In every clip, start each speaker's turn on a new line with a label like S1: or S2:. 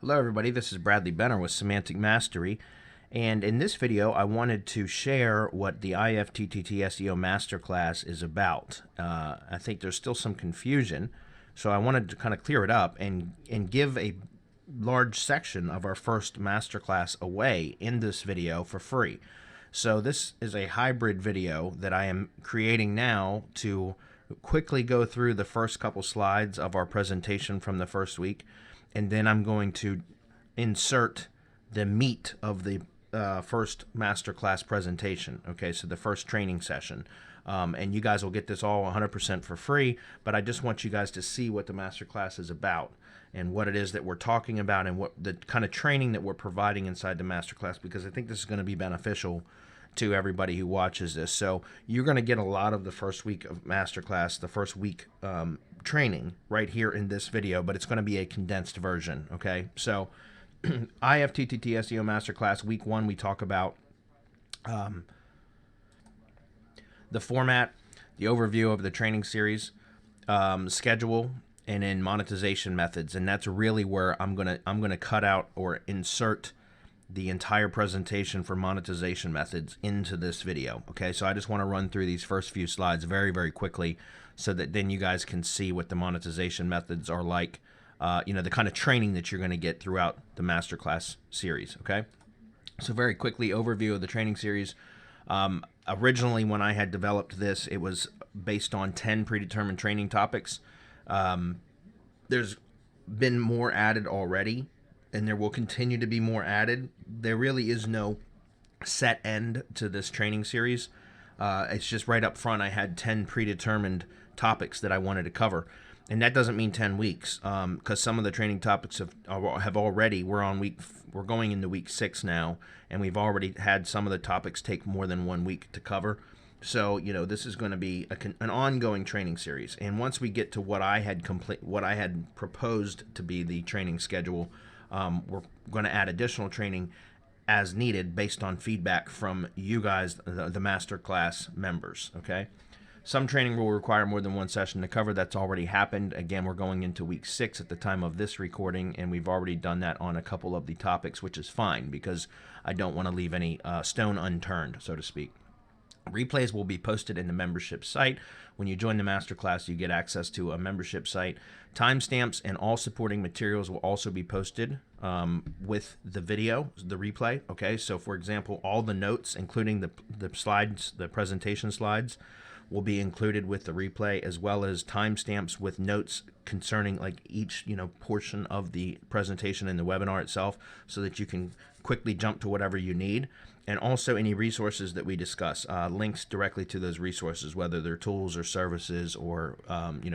S1: Hello everybody, this is Bradley Benner with Semantic Mastery, and in this video I wanted to share what the IFTTT SEO Masterclass is about. I think there's still some confusion, so I wanted to kind of clear it up and give a large section of our first Masterclass away in this video for free. So this is a hybrid video that I am creating now to quickly go through the first couple slides of our presentation from the first week, and then I'm going to insert the meat of the first masterclass presentation. Okay, so the first training session. And you guys will get this all 100% for free, but I just want you guys to see what the masterclass is about and what it is that we're talking about and what the kind of training that we're providing inside the masterclass, because I think this is going to be beneficial to everybody who watches this. So you're going to get a lot of the first week of masterclass, the first week training right here in this video, but it's going to be a condensed version. Okay, so IFTTT SEO Masterclass week 1, we talk about the format, the overview of the training series, schedule, and then monetization methods. And that's really where I'm gonna cut out or insert the entire presentation for monetization methods into this video. Okay, so I just want to run through these first few slides very, very quickly so that then you guys can see what the monetization methods are like, the kind of training that you're going to get throughout the masterclass series. Okay, so very quickly, overview of the training series. Originally, when I had developed this, it was based on 10 predetermined training topics. There's been more added already, and there will continue to be more added. There really is no set end to this training series. It's just right up front I had 10 predetermined topics that I wanted to cover. And that doesn't mean 10 weeks, because some of the training topics have already, we're going into week 6 now, and we've already had some of the topics take more than 1 week to cover. So, this is going to be an ongoing training series. And once we get to what I had proposed to be the training schedule, we're going to add additional training as needed based on feedback from you guys, the masterclass members. Okay. Some training will require more than one session to cover. That's already happened. Again, we're going into week 6 at the time of this recording, and we've already done that on a couple of the topics, which is fine because I don't want to leave any stone unturned, so to speak. Replays will be posted in the membership site. When you join the masterclass, you get access to a membership site. Timestamps and all supporting materials will also be posted with the video, the replay. Okay, so for example, all the notes, including the slides, the presentation slides, will be included with the replay, as well as timestamps with notes concerning like each portion of the presentation in the webinar itself, so that you can quickly jump to whatever you need. And also any resources that we discuss, links directly to those resources, whether they're tools or services or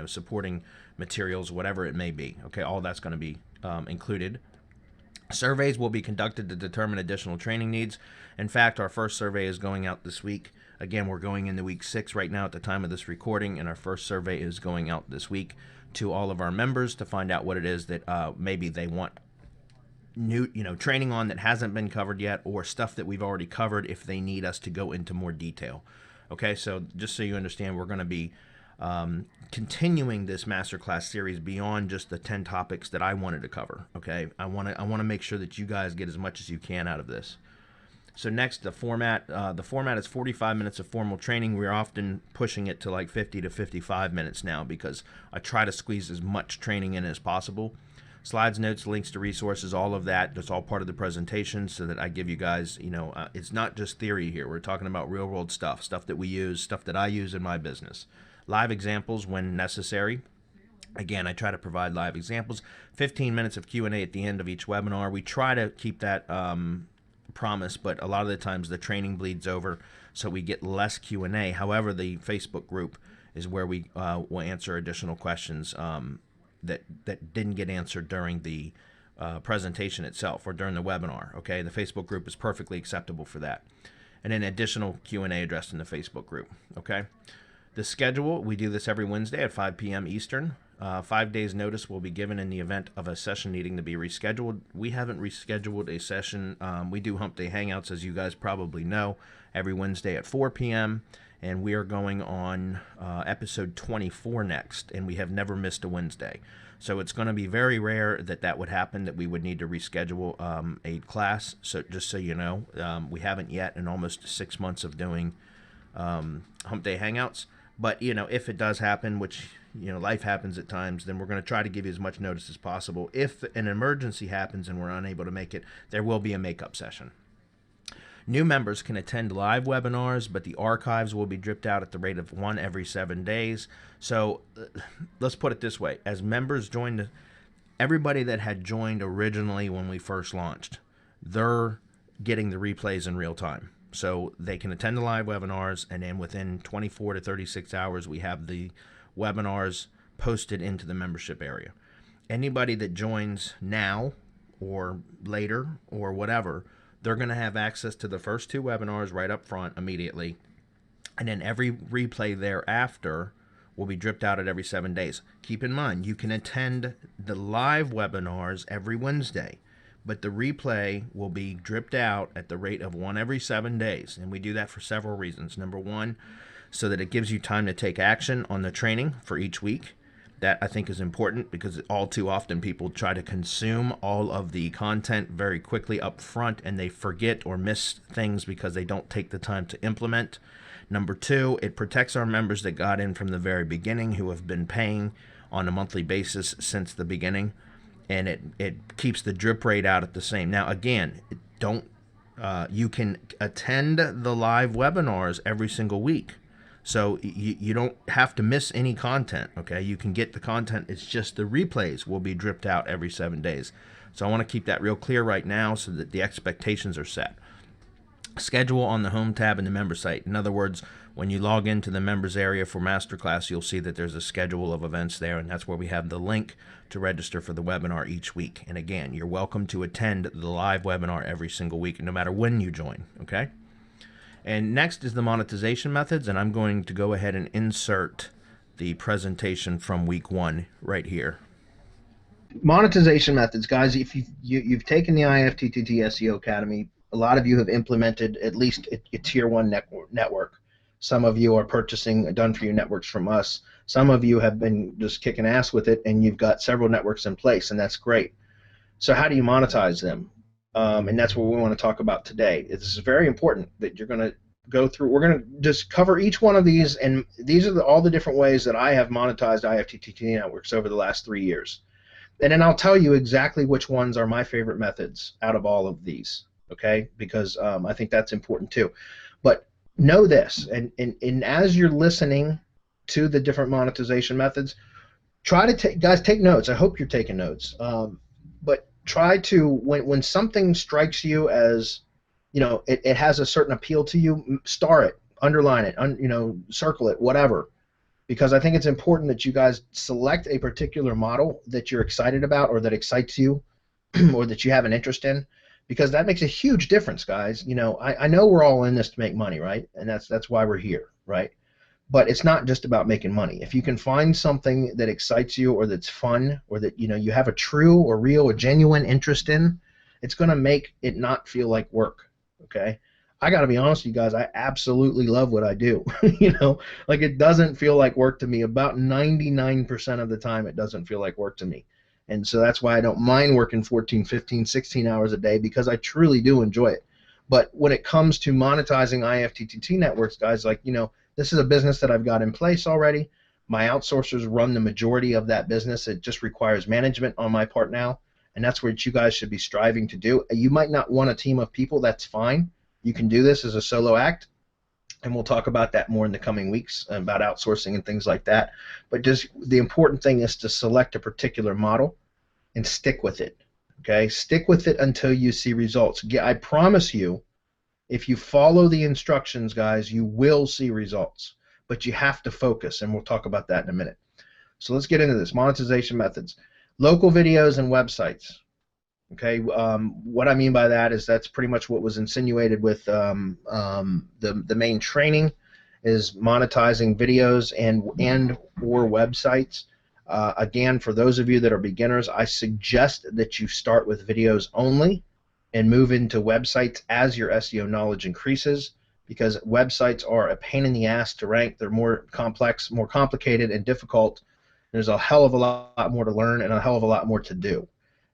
S1: supporting materials, whatever it may be. Okay, all that's going to be included. Surveys will be conducted to determine additional training needs. In fact, our first survey is going out this week. Again, we're going into week 6 right now at the time of this recording, and our first survey is going out this week to all of our members to find out what it is that maybe they want new training on that hasn't been covered yet, or stuff that we've already covered if they need us to go into more detail. Okay, so just so you understand, we're going to be continuing this masterclass series beyond just the 10 topics that I wanted to cover. Okay, I want to make sure that you guys get as much as you can out of this. So next, the format. The format is 45 minutes of formal training. We're often pushing it to like 50 to 55 minutes now because I try to squeeze as much training in as possible. Slides, notes, links to resources, all of that, that's all part of the presentation, so that I give you guys, it's not just theory here. We're talking about real world stuff that we use, stuff that I use in my business. Live examples when necessary. Again, I try to provide live examples. 15 minutes of Q&A at the end of each webinar. We try to keep that promise, but a lot of the times the training bleeds over, so we get less Q&A. However, the Facebook group is where we will answer additional questions that didn't get answered during the presentation itself or during the webinar. Okay, the Facebook group is perfectly acceptable for that. And then additional Q&A addressed in the Facebook group. Okay, the schedule, we do this every Wednesday at 5 p.m. Eastern. 5 days notice will be given in the event of a session needing to be rescheduled. We haven't rescheduled a session. We do Hump Day Hangouts, as you guys probably know, every Wednesday at 4 p.m. and we are going on episode 24 next, and we have never missed a Wednesday. So it's going to be very rare that that would happen, that we would need to reschedule a class. So just so you know, we haven't yet in almost 6 months of doing Hump Day Hangouts. But, you know, if it does happen, which, you know, life happens at times, then we're going to try to give you as much notice as possible. If an emergency happens and we're unable to make it, there will be a makeup session. New members can attend live webinars, but the archives will be dripped out at the rate of 1 every 7 days. So let's put it this way. As members join, everybody that had joined originally when we first launched, they're getting the replays in real time. So they can attend the live webinars, and then within 24 to 36 hours, we have the webinars posted into the membership area. Anybody that joins now or later or whatever, they're going to have access to the first 2 webinars right up front immediately, and then every replay thereafter will be dripped out at every 7 days. Keep in mind, you can attend the live webinars every Wednesday, but the replay will be dripped out at the rate of 1 every 7 days, and we do that for several reasons. Number one, so that it gives you time to take action on the training for each week. That I think is important, because all too often people try to consume all of the content very quickly up front, and they forget or miss things because they don't take the time to implement. Number two, it protects our members that got in from the very beginning, who have been paying on a monthly basis since the beginning, and it keeps the drip rate out at the same. Now again, you can attend the live webinars every single week. So you don't have to miss any content, okay? You can get the content. It's just the replays will be dripped out every 7 days. So I want to keep that real clear right now so that the expectations are set. Schedule on the home tab in the member site. In other words, when you log into the members area for MasterClass, you'll see that there's a schedule of events there, and that's where we have the link to register for the webinar each week. And again, you're welcome to attend the live webinar every single week, no matter when you join, okay? And next is the monetization methods, and I'm going to go ahead and insert the presentation from week 1 right here. Monetization methods, guys. If you've taken the IFTTT SEO Academy, a lot of you have implemented at least a tier 1 network. Some of you are purchasing done-for-you networks from us. Some of you have been just kicking ass with it, and you've got several networks in place, and that's great. So how do you monetize them? And that's what we want to talk about today. It's very important that you're going to go through. We're going to just cover each one of these, and these are all the different ways that I have monetized IFTTT networks over the last 3 years. And then I'll tell you exactly which ones are my favorite methods out of all of these, okay? Because I think that's important too. But know this, and as you're listening to the different monetization methods, try to take notes. I hope you're taking notes. But try to, when something strikes you as, you know, it has a certain appeal to you, star it, underline it, you know, circle it, whatever. Because I think it's important that you guys select a particular model that you're excited about, or that excites you, or that you have an interest in, because that makes a huge difference, guys. You know, I know we're all in this to make money, right? And that's why we're here, right? But it's not just about making money. If you can find something that excites you, or that's fun, or that, you know, you have a true or real or genuine interest in, it's going to make it not feel like work, okay? I got to be honest with you guys, I absolutely love what I do. You know, like, it doesn't feel like work to me. About 99% of the time, it doesn't feel like work to me. And so that's why I don't mind working 14, 15, 16 hours a day, because I truly do enjoy it. But when it comes to monetizing IFTTT networks, guys, like, you know, this is a business that I've got in place already. My outsourcers run the majority of that business. It just requires management on my part now, and that's what you guys should be striving to do. You might not want a team of people. That's fine. You can do this as a solo act, and we'll talk about that more in the coming weeks, about outsourcing and things like that. But just the important thing is to select a particular model and stick with it, okay? Stick with it until you see results. I promise you, if you follow the instructions, guys, you will see results. But you have to focus, and we'll talk about that in a minute. So let's get into this. Monetization methods. Local videos and websites. Okay, what I mean by that is that's pretty much what was insinuated with the main training, is monetizing videos and or websites. Again, for those of you that are beginners, I suggest that you start with videos only and move into websites as your SEO knowledge increases,
S2: because websites are a pain in the ass to rank. They're more complex, more complicated, and difficult. There's a hell of a lot more to learn and a hell of a lot more to do.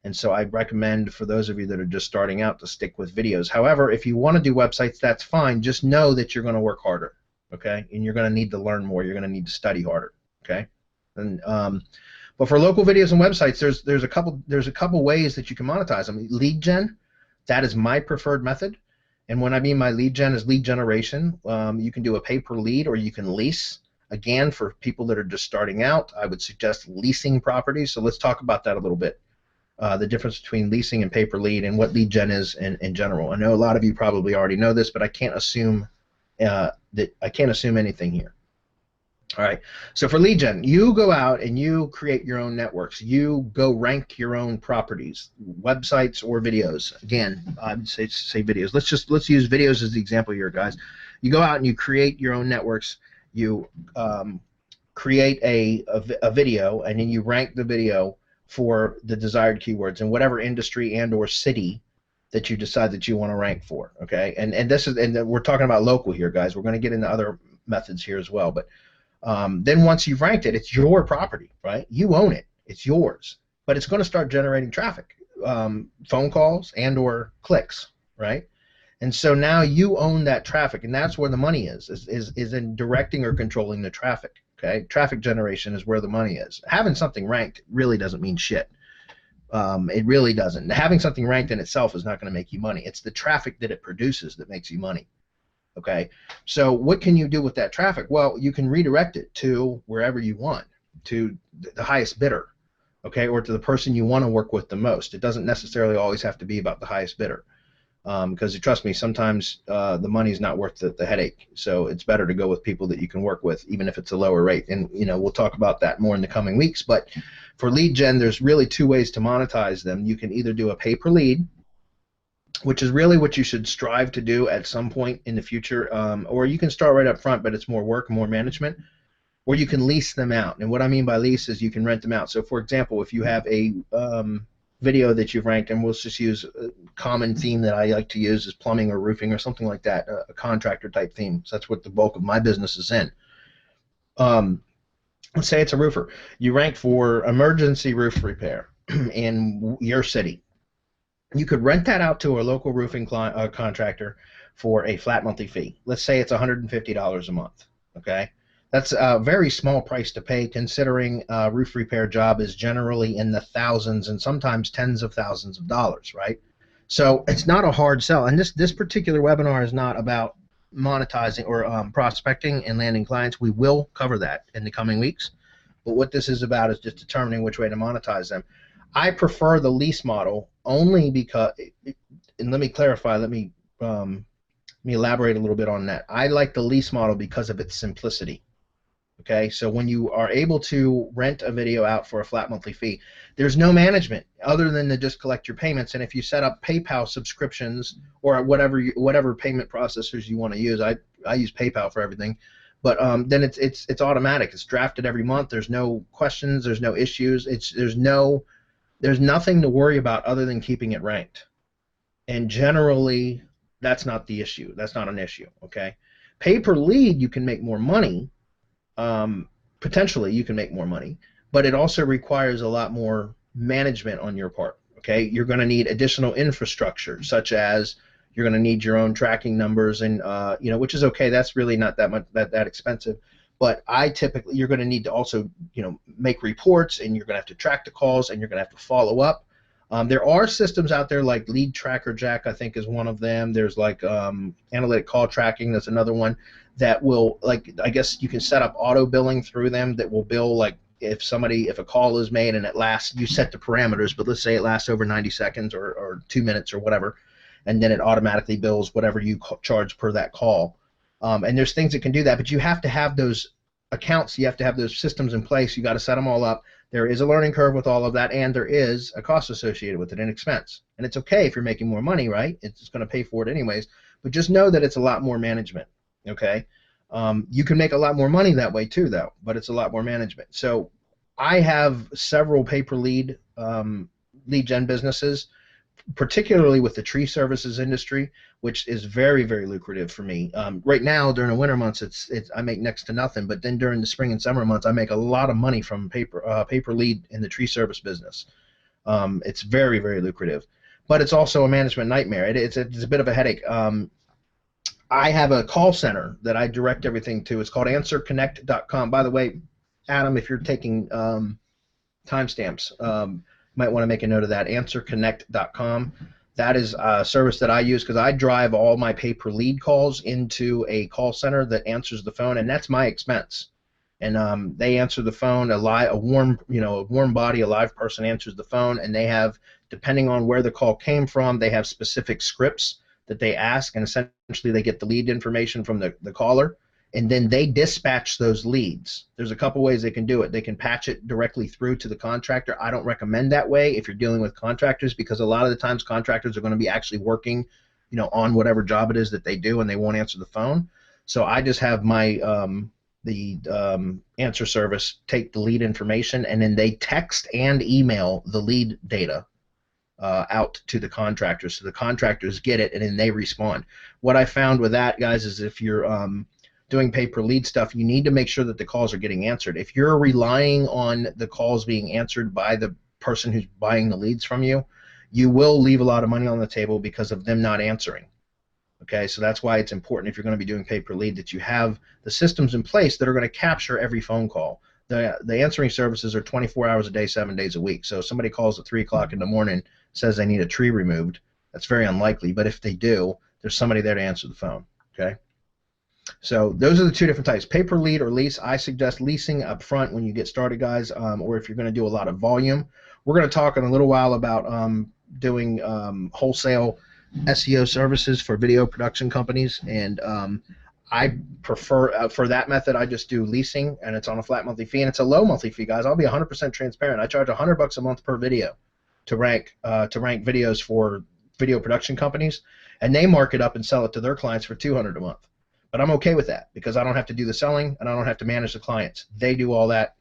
S2: And so I recommend for those of you that are just starting out to stick with videos. However, if you want to do websites, that's fine. Just know that you're going to work harder, okay? And you're going to need to learn more. You're going to need to study harder, okay? And but for local videos and websites, there's a couple ways that you can monetize them. Lead gen, that is my preferred method. And when I mean by lead gen is lead generation. You can do a pay per lead, or you can lease. Again, for people that are just starting out, I would suggest leasing properties. So let's talk about that a little bit. The difference between leasing and pay per lead, and what lead gen is in general. I know a lot of you probably already know this, but I can't assume anything here. All right. So for lead gen, you go out and you create your own networks. You go rank your own properties, websites or videos. Again, I would say videos. Let's use videos as the example here, guys. You go out and you create your own networks. You create a video, and then you rank the video for the desired keywords in whatever industry and or city that you decide that you want to rank for. Okay, and we're talking about local here, guys. We're going to get into other methods here as well, but then once you've ranked it, it's your property, right? You own it. It's yours, but it's going to start generating traffic, phone calls and or clicks, right? And so now you own that traffic, and that's where the money is in directing or controlling the traffic. Okay, traffic generation is where the money is. Having something ranked really doesn't mean shit. It really doesn't. Having something ranked in itself is not going to make you money. It's the traffic that it produces that makes you money. Okay, so what can you do with that traffic? Well, you can redirect it to wherever you want, to the highest bidder, okay, or to the person you want to work with the most. It doesn't necessarily always have to be about the highest bidder. Because trust me, sometimes the money is not worth the headache. So it's better to go with people that you can work with, even if it's a lower rate. And we'll talk about that more in the coming weeks. But for lead gen, there's really two ways to monetize them. You can either do a pay per lead, which is really what you should strive to do at some point in the future, or you can start right up front, but it's more work, more management. Or you can lease them out. And what I mean by lease is you can rent them out. So for example, if you have a video that you've ranked, and we'll just use a common theme that I like to use is plumbing or roofing or something like that, a contractor type theme. So that's what the bulk of my business is in. Let's say it's a roofer. You rank for emergency roof repair in your city. You could rent that out to a local roofing contractor for a flat monthly fee. Let's say it's $150 a month. Okay, that's a very small price to pay, considering a roof repair job is generally in the thousands and sometimes tens of thousands of dollars, right? So it's not a hard sell. And this particular webinar is not about monetizing or prospecting and landing clients. We will cover that in the coming weeks. But what this is about is just determining which way to monetize them. I prefer the lease model only because, and let me clarify, let me elaborate a little bit on that. I like the lease model because of its simplicity. Okay, so when you are able to rent a video out for a flat monthly fee, there's no management other than to just collect your payments. And if you set up PayPal subscriptions or whatever payment processors you want to use, I use PayPal for everything. But then it's automatic. It's drafted every month. There's no questions. There's no issues. There's nothing to worry about other than keeping it ranked. And generally, that's not the issue. That's not an issue. Okay, pay per lead, you can make more money. Potentially you can make more money, but it also requires a lot more management on your part. Okay, you're going to need additional infrastructure, such as you're going to need your own tracking numbers, and which is okay. That's really not that much that expensive. But you're going to need to also make reports, and you're going to have to track the calls, and you're going to have to follow up. There are systems out there like Lead Tracker Jack, I think, is one of them. There's like Analytic Call Tracking. That's another one that will, like, I guess you can set up auto billing through them that will bill, like, if a call is made and it lasts, you set the parameters, but let's say it lasts over 90 seconds or 2 minutes or whatever, and then it automatically bills whatever you charge per that call. And there's things that can do that, but you have to have those accounts, you have to have those systems in place. You got to set them all up. There is a learning curve with all of that, and there is a cost associated with it, an expense. And it's okay if you're making more money, right? It's going to pay for it anyways. But just know that it's a lot more management, okay? You can make a lot more money that way too, though, but it's a lot more management. So I have several pay-per-lead lead gen businesses particularly with the tree services industry, which is very, very lucrative for me. Right now, during the winter months, I make next to nothing, but then during the spring and summer months, I make a lot of money from paper lead in the tree service business. It's very, very lucrative, but it's also a management nightmare. It's a bit of a headache. I have a call center that I direct everything to. It's called AnswerConnect.com. By the way, Adam, if you're taking timestamps, might want to make a note of that. AnswerConnect.com. That is a service that I use because I drive all my pay-per-lead calls into a call center that answers the phone, and that's my expense. And they answer the phone. A warm body, a live person answers the phone, and they have, depending on where the call came from, they have specific scripts that they ask, and essentially they get the lead information from the caller, and then they dispatch those leads. There's a couple ways they can do it. They can patch it directly through to the contractor. I don't recommend that way if you're dealing with contractors, because a lot of the times contractors are going to be actually working, on whatever job it is that they do, and they won't answer the phone. So I just have my answer service take the lead information, and then they text and email the lead data out to the contractors, so the contractors get it and then they respond. What I found with that, guys, is if you're doing pay-per-lead stuff, you need to make sure that the calls are getting answered. If you're relying on the calls being answered by the person who's buying the leads from you, you will leave a lot of money on the table because of them not answering. Okay, so that's why it's important, if you're going to be doing pay-per-lead, that you have the systems in place that are going to capture every phone call. The answering services are 24 hours a day, 7 days a week. So if somebody calls at 3 o'clock in the morning, says they need a tree removed, that's very unlikely. But if they do, there's somebody there to answer the phone. Okay. So those are the two different types: pay-per-lead or lease. I suggest leasing up front when you get started, guys, or if you're going to do a lot of volume. We're going to talk in a little while about doing wholesale SEO services for video production companies, and I prefer, for that method, I just do leasing, and it's on a flat monthly fee, and it's a low monthly fee, guys. I'll be 100% transparent. I charge $100 a month per video to rank videos for video production companies, and they mark it up and sell it to their clients for $200 a month. But I'm okay with that because I don't have to do the selling and I don't have to manage the clients. They do all that.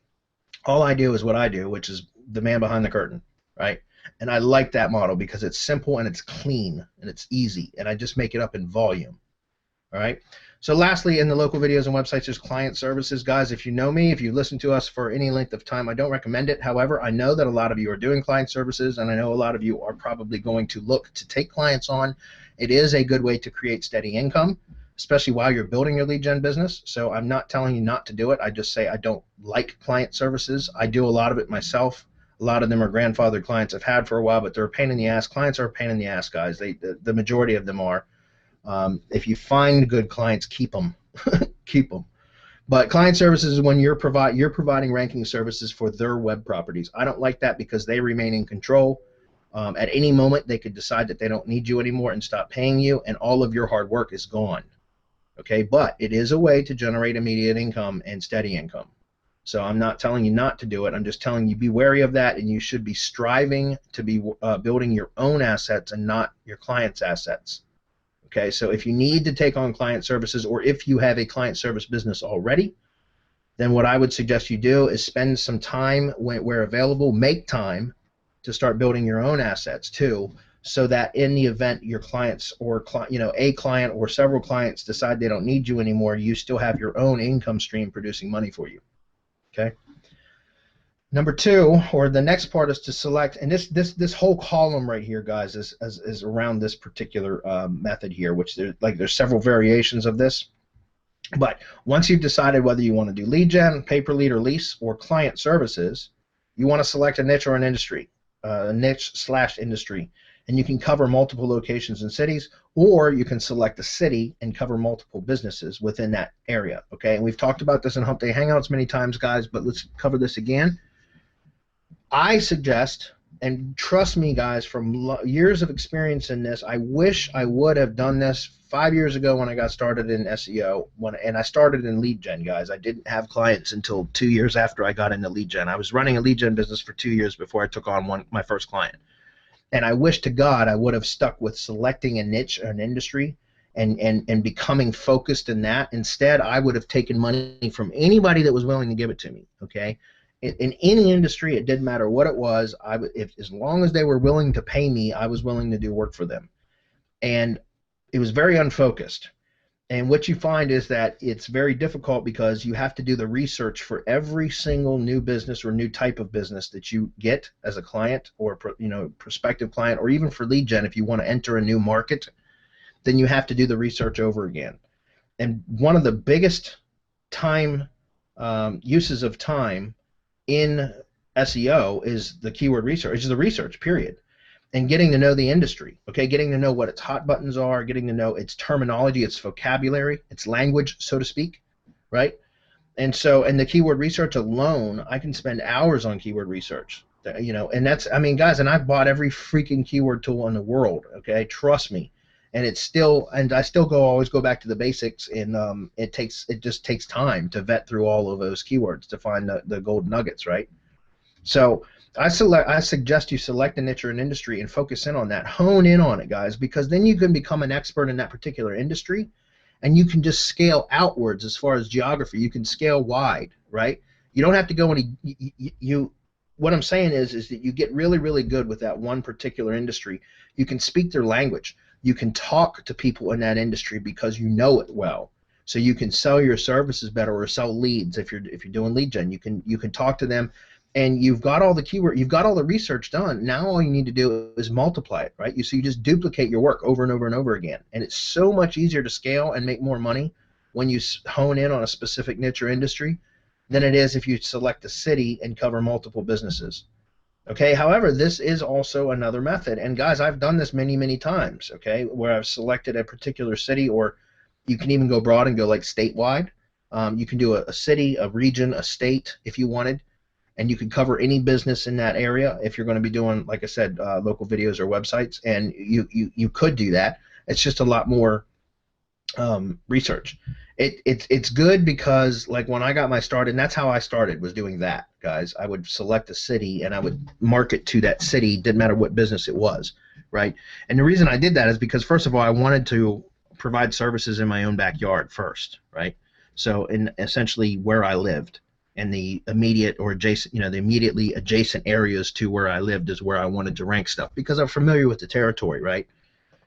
S2: All I do is what I do, which is the man behind the curtain, right? And I like that model because it's simple and it's clean and it's easy, and I just make it up in volume. All right. So lastly, in the local videos and websites, there's client services. Guys, if you know me, if you've listened to us for any length of time, I don't recommend it. However, I know that a lot of you are doing client services, and I know a lot of you are probably going to look to take clients on. It is a good way to create steady income, especially while you're building your lead gen business. So I'm not telling you not to do it. I just say I don't like client services. I do a lot of it myself. A lot of them are grandfathered clients I've had for a while, but they're a pain in the ass. Clients are a pain in the ass, guys. The majority of them are. If you find good clients, keep them. Keep them. But client services is when you're providing ranking services for their web properties. I don't like that because they remain in control. At any moment, they could decide that they don't need you anymore and stop paying you, and all of your hard work is gone. Okay, but it is a way to generate immediate income and steady income. So I'm not telling you not to do it. I'm just telling you be wary of that, and you should be striving to be building your own assets and not your client's assets. Okay, so if you need to take on client services, or if you have a client service business already, then what I would suggest you do is spend some time where available, make time to start building your own assets too, so that in the event your clients or a client or several clients decide they don't need you anymore, you still have your own income stream producing money for you. Okay. Number two, or the next part, is to select, and this whole column right here, guys, is around this particular method here, which there's several variations of this. But once you've decided whether you want to do lead gen, pay-per-lead, or lease, or client services, you want to select a niche or an industry, a niche/industry, and you can cover multiple locations and cities, or you can select a city and cover multiple businesses within that area. Okay, and we've talked about this in Hump Day Hangouts many times, guys, but let's cover this again. I suggest, and trust me, guys, from years of experience in this, I wish I would have done this 5 years ago when I got started in SEO, and I started in lead gen, guys. I didn't have clients until 2 years after I got into lead gen. I was running a lead gen business for 2 years before I took on my first client. And I wish to God I would have stuck with selecting a niche or an industry and becoming focused in that. Instead, I would have taken money from anybody that was willing to give it to me, okay? in any industry, it didn't matter what it was. As long as they were willing to pay me, I was willing to do work for them. And it was very unfocused. And what you find is that it's very difficult because you have to do the research for every single new business or new type of business that you get as a client, or prospective client, or even for lead gen. If you want to enter a new market, then you have to do the research over again. And one of the biggest time uses of time in SEO is the keyword research, is the research period, and getting to know the industry, okay, getting to know what its hot buttons are, getting to know its terminology, its vocabulary, its language, so to speak, right? And the keyword research alone, I can spend hours on keyword research, and that's, I mean, guys, and I've bought every freaking keyword tool in the world, okay, trust me. And I still always go back to the basics, and it just takes time to vet through all of those keywords to find the gold nuggets, right? So I suggest you select a niche or an industry and focus in on that, hone in on it, guys, because then you can become an expert in that particular industry, and you can just scale outwards as far as geography. You can scale wide, right? You don't have to go any. What I'm saying is that you get really, really good with that one particular industry. You can speak their language. You can talk to people in that industry because you know it well. So you can sell your services better, or sell leads if you're doing lead gen. You can talk to them, and you've got all the keyword, you've got all the research done. Now all you need to do is multiply it, right? So you just duplicate your work over and over and over again, and it's so much easier to scale and make more money when you hone in on a specific niche or industry than it is if you select a city and cover multiple businesses. Okay, however, this is also another method, and guys, I've done this many, many times, okay, where I've selected a particular city, or you can even go broad and go like statewide. You can do a city, a region, a state if you wanted, and you can cover any business in that area if you're going to be doing, like I said, local videos or websites, and you could do that. It's just a lot more research. It's good because, like, when I got my start, and that's how I started, was doing that, guys. I would select a city and I would market to that city. Didn't matter what business it was, right? And the reason I did that is because, first of all, I wanted to provide services in my own backyard first, right? So in essentially where I lived, and the immediate or adjacent, the immediately adjacent areas to where I lived is where I wanted to rank stuff, because I'm familiar with the territory, right?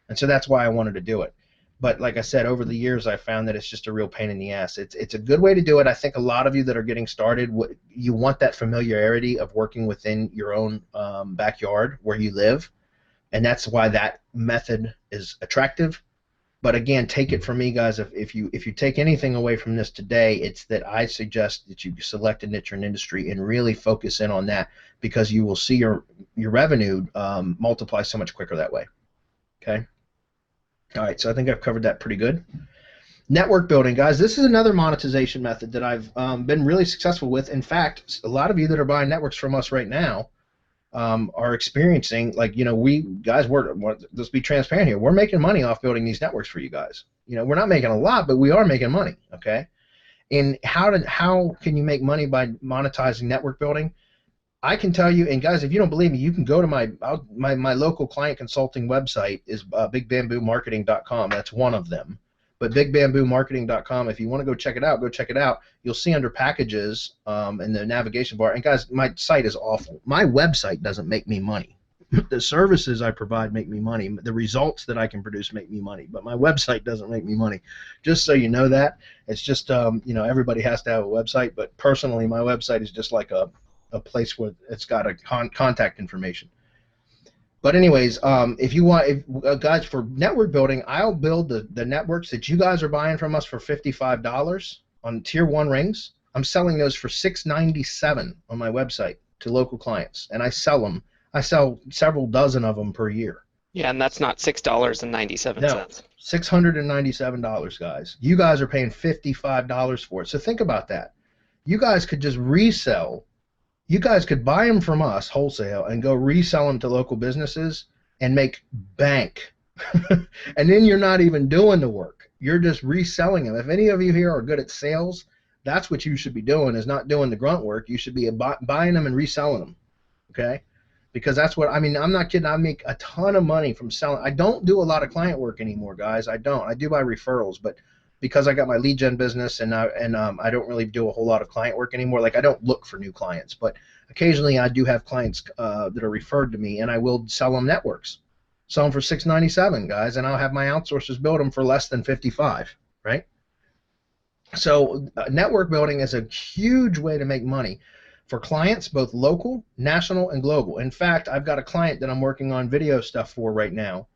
S2: And so that's why I wanted to do it. But like I said, over the years, I found that it's just a real pain in the ass. It's a good way to do it. I think a lot of you that are getting started, you want that familiarity of working within your own backyard where you live, and that's why that method is attractive. But again, take it from me, guys. If you take anything away from this today, it's that I suggest that you select a niche or an industry and really focus in on that, because you will see your revenue multiply so much quicker that way. Okay. All right, so I think I've covered that pretty good. Network building, guys. This is another monetization method that I've been really successful with. In fact, a lot of you that are buying networks from us right now are experiencing, like, let's be transparent here. We're making money off building these networks for you guys. We're not making a lot, but we are making money, okay? And how can you make money by monetizing network building? I can tell you, and guys, if you don't believe me, you can go to my local client consulting website is bigbamboomarketing.com. That's one of them. But bigbamboomarketing.com, if you want to go check it out, go check it out. You'll see under packages in the navigation bar. And guys, my site is awful. My website doesn't make me money. The services I provide make me money. The results that I can produce make me money. But my website doesn't make me money. Just so you know that. It's just, everybody has to have a website. But personally, my website is just like a place where it's got a contact information. But anyways, if you want, guys, for network building, I'll build the networks that you guys are buying from us for $55 on tier 1 rings. I'm selling those for $697 on my website to local clients, and I sell them. I sell several dozen of them per year.
S3: Yeah, and that's not $6.97.
S2: No, $697, guys. You guys are paying $55 for it. So think about that. You guys could just resell. You guys could buy them from us wholesale and go resell them to local businesses and make bank. And then you're not even doing the work. You're just reselling them. If any of you here are good at sales, that's what you should be doing, is not doing the grunt work. You should be buying them and reselling them, okay? Because that's what, I'm not kidding. I make a ton of money from selling. I don't do a lot of client work anymore, guys. I don't. I do by referrals, but because I got my lead gen business, and I don't really do a whole lot of client work anymore. Like, I don't look for new clients, but occasionally I do have clients that are referred to me, and I will sell them networks, sell them for $697, guys, and I'll have my outsourcers build them for less than 55, right? So network building is a huge way to make money for clients, both local, national, and global. In fact, I've got a client that I'm working on video stuff for right now,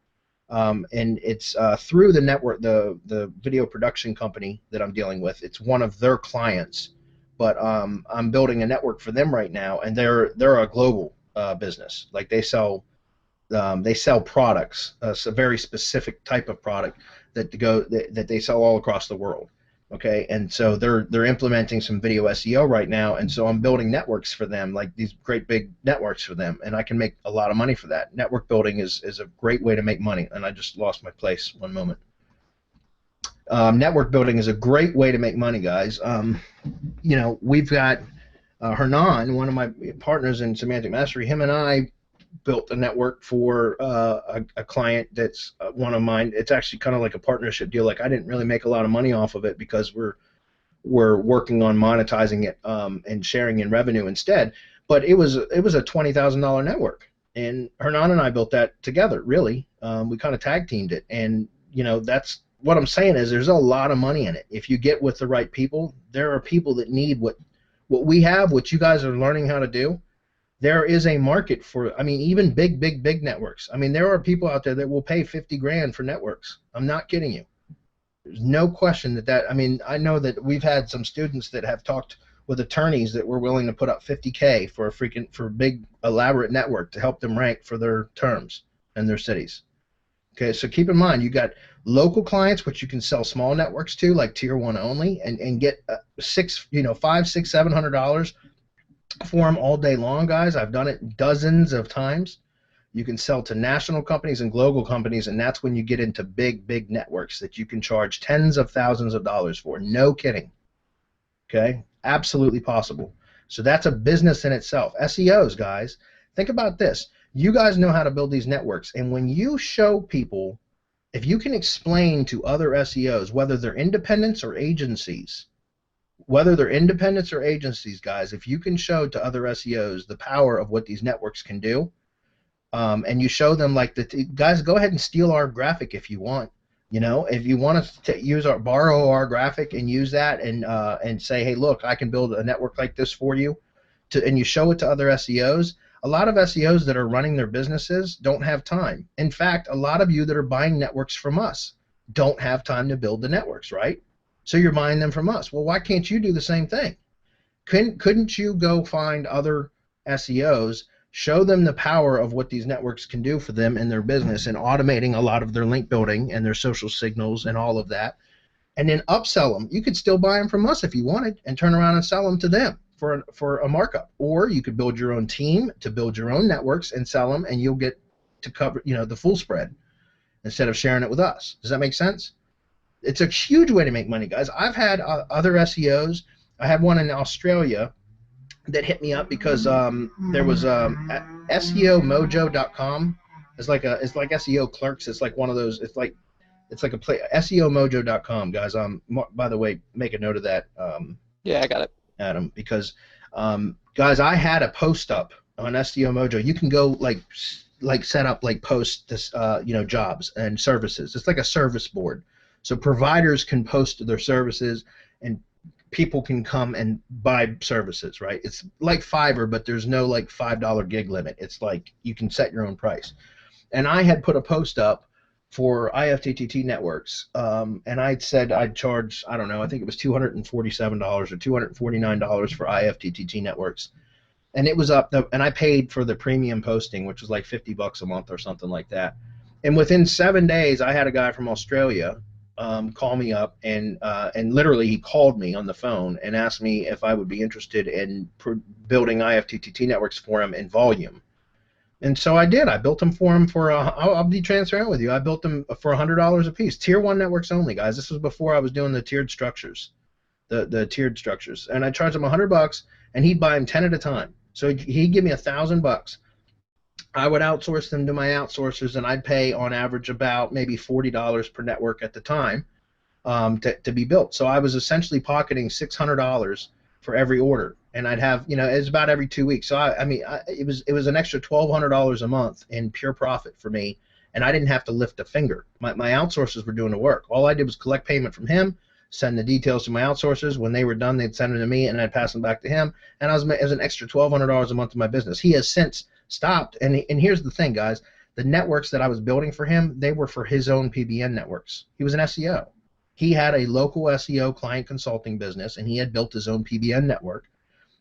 S2: and it's through the network, the video production company that I'm dealing with. It's one of their clients, but I'm building a network for them right now, and they're a global business. Like, they sell products, a very specific type of product that they sell all across the world. Okay, and so they're implementing some video SEO right now, and so I'm building networks for them, like these great big networks for them, and I can make a lot of money for that. Network building is a great way to make money, and I just lost my place. One moment. Network building is a great way to make money, guys. You know, we've got Hernan, one of my partners in Semantic Mastery. Him and I built a network for a client that's one of mine. It's actually kind of like a partnership deal. Like, I didn't really make a lot of money off of it because we're working on monetizing it and sharing in revenue instead. But it was a $20,000 network, and Hernan and I built that together. Really, we kind of tag teamed it, and you know, that's what I'm saying is there's a lot of money in it if you get with the right people. There are people that need what we have, what you guys are learning how to do. There is a market for, I mean, even big networks. I mean, there are people out there that will pay 50 grand for networks. I'm not kidding you. There's no question I mean, I know that we've had some students that have talked with attorneys that were willing to put up 50K for a big elaborate network to help them rank for their terms in their cities. Okay, so keep in mind, you got local clients, which you can sell small networks to, like tier 1 only, and get $500, $600, $700 for them all day long, guys. I've done it dozens of times. You can sell to national companies and global companies, and that's when you get into big networks that you can charge tens of thousands of dollars for. No kidding. Okay, absolutely possible. So that's a business in itself. SEOs, guys, think about this. You guys know how to build these networks, and when you show people, if you can explain to other SEOs, whether they're independents or agencies, guys, if you can show to other SEOs the power of what these networks can do, and you show them, like, guys, go ahead and steal our graphic if you want. You know, if you want to borrow our graphic and use that, and say, hey, look, I can build a network like this for you, and you show it to other SEOs. A lot of SEOs that are running their businesses don't have time. In fact, a lot of you that are buying networks from us don't have time to build the networks, right? So you're buying them from us. Well, why can't you do the same thing? Couldn't you go find other SEOs, show them the power of what these networks can do for them in their business, and automating a lot of their link building and their social signals and all of that, and then upsell them? You could still buy them from us if you wanted, and turn around and sell them to them for a markup. Or you could build your own team to build your own networks and sell them, and you'll get to cover, the full spread instead of sharing it with us. Does that make sense? It's a huge way to make money, guys. I've had other SEOs. I had one in Australia that hit me up because there was SEOmojo.com. It's like SEO Clerks. It's like one of those. It's like a play. SEOmojo.com, guys. By the way, make a note of that.
S3: Yeah, I got it,
S2: Adam, because guys, I had a post up on SEO Mojo. You can go like set up like post this jobs and services. It's like a service board. So providers can post their services, and people can come and buy services, right? It's like Fiverr, but there's no like $5 gig limit. It's like you can set your own price. And I had put a post up for IFTTT networks, and I said I'd charge, I don't know, I think it was $247 or $249 for IFTTT networks. And it was up, and I paid for the premium posting, which was like $50 a month or something like that. And within 7 days, I had a guy from Australia call me up, and literally he called me on the phone and asked me if I would be interested in building IFTTT networks for him in volume. And so I did. I built them for him I'll be transparent with you. I built them for $100 a piece. Tier 1 networks only, guys. This was before I was doing the tiered structures, the tiered structures. And I charged him $100, and he'd buy them 10 at a time. So he'd give me $1,000. I would outsource them to my outsourcers, and I'd pay on average about maybe $40 per network at the time. to be built. So I was essentially pocketing $600 for every order, and I'd have, it's about every 2 weeks. So it was an extra $1,200 a month in pure profit for me, and I didn't have to lift a finger. My outsourcers were doing the work. All I did was collect payment from him, send the details to my outsourcers. When they were done, they'd send them to me, and I'd pass them back to him. And it was an extra $1,200 a month in my business. He has since stopped. And here's the thing, guys. The networks that I was building for him, they were for his own PBN networks. He was an SEO. He had a local SEO client consulting business, and he had built his own PBN network.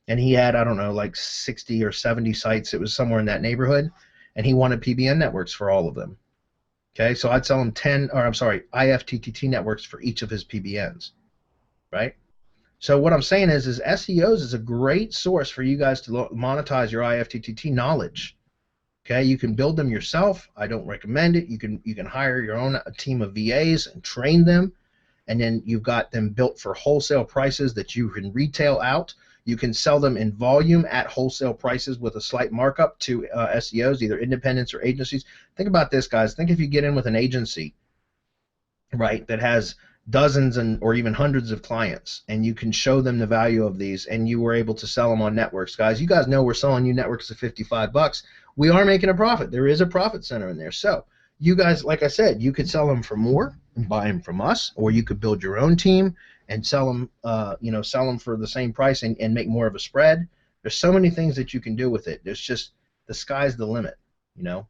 S2: And he had, I don't know, like 60 or 70 sites. It was somewhere in that neighborhood. And he wanted PBN networks for all of them. Okay, so I'd sell him IFTTT networks for each of his PBNs, right? So what I'm saying is SEOs is a great source for you guys to monetize your IFTTT knowledge. Okay, you can build them yourself. I don't recommend it. You can hire your own team of VAs and train them, and then you've got them built for wholesale prices that you can retail out. You can sell them in volume at wholesale prices with a slight markup to SEOs, either independents or agencies. Think about this, guys. Think if you get in with an agency, right, that has dozens or even hundreds of clients, and you can show them the value of these, and you were able to sell them on networks. Guys, you guys know we're selling you networks at $55. We are making a profit. There is a profit center in there. So you guys, like I said, you could sell them for more and buy them from us, or you could build your own team and sell them, sell them for the same price and make more of a spread. There's so many things that you can do with it. There's just, the sky's the limit, and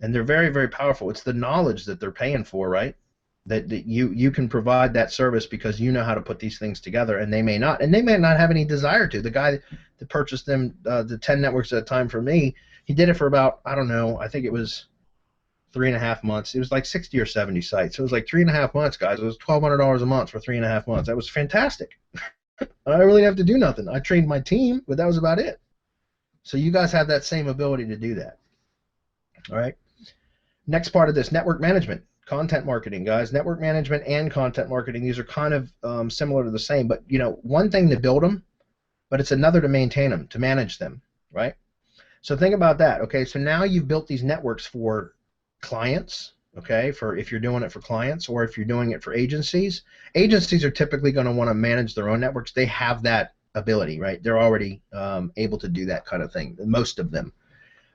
S2: they're very, very powerful. It's the knowledge that they're paying for, right? That you can provide that service because you know how to put these things together, and they may not have any desire to. The guy that purchased them, the 10 networks at a time for me, he did it for about, I don't know, I think it was 3.5 months. It was like 60 or 70 sites. So it was like 3.5 months, guys. It was $1,200 a month for 3.5 months. That was fantastic. I really didn't have to do nothing. I trained my team, but that was about it. So you guys have that same ability to do that. All right. Next part of this, network management, content marketing, guys. Network management and content marketing, these are kind of similar to the same, but one thing to build them, but it's another to maintain them, to manage them, right? So think about that. Okay, so now you've built these networks for clients, okay, for if you're doing it for clients, or if you're doing it for agencies. Agencies are typically going to want to manage their own networks. They have that ability, right? They're already able to do that kind of thing, most of them.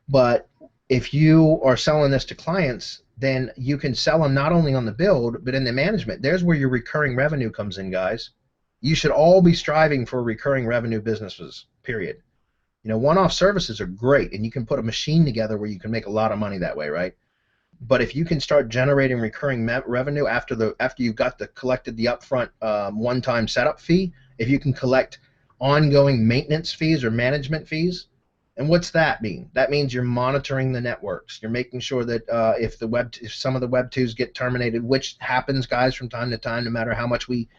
S2: But if you are selling this to clients, then you can sell them not only on the build, but in the management. There's where your recurring revenue comes in, guys. You should all be striving for recurring revenue businesses, period. One-off services are great, and you can put a machine together where you can make a lot of money that way, right? But if you can start generating recurring revenue after you've collected the upfront one-time setup fee, if you can collect ongoing maintenance fees or management fees, and what's that mean? That means you're monitoring the networks. You're making sure that if some of the Web 2s get terminated, which happens, guys, from time to time, no matter how much we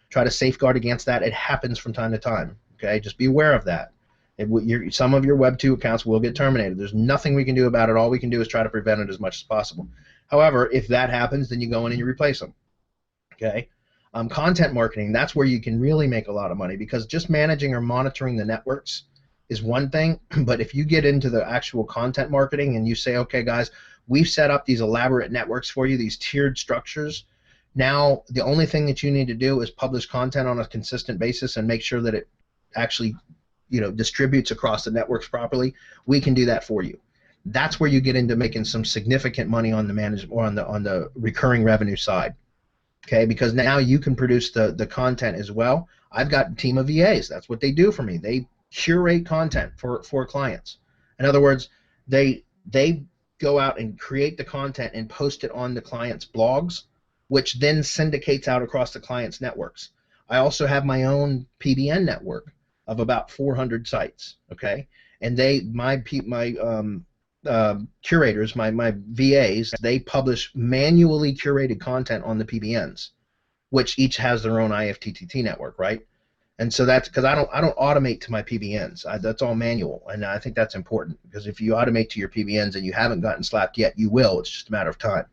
S2: try to safeguard against that, it happens from time to time. Okay, just be aware of that. Some of your Web 2 accounts will get terminated. There's nothing we can do about it. All we can do is try to prevent it as much as possible. However, if that happens, then you go in and you replace them. Okay? Content marketing, that's where you can really make a lot of money, because just managing or monitoring the networks is one thing, but if you get into the actual content marketing and you say, okay, guys, we've set up these elaborate networks for you, these tiered structures. Now, the only thing that you need to do is publish content on a consistent basis and make sure that it actually distributes across the networks properly. We can do that for you. That's where you get into making some significant money on the management or on the recurring revenue side. Okay, because now you can produce the content as well. I've got a team of VAs. That's what they do for me. They curate content for clients. In other words, they go out and create the content and post it on the client's blogs, which then syndicates out across the client's networks. I also have my own PBN network of about 400 sites, okay? And my curators, my VAs, they publish manually curated content on the PBNs, which each has their own IFTTT network, right? And so that's because I don't automate to my PBNs. That's all manual, and I think that's important, because if you automate to your PBNs and you haven't gotten slapped yet, you will. It's just a matter of time.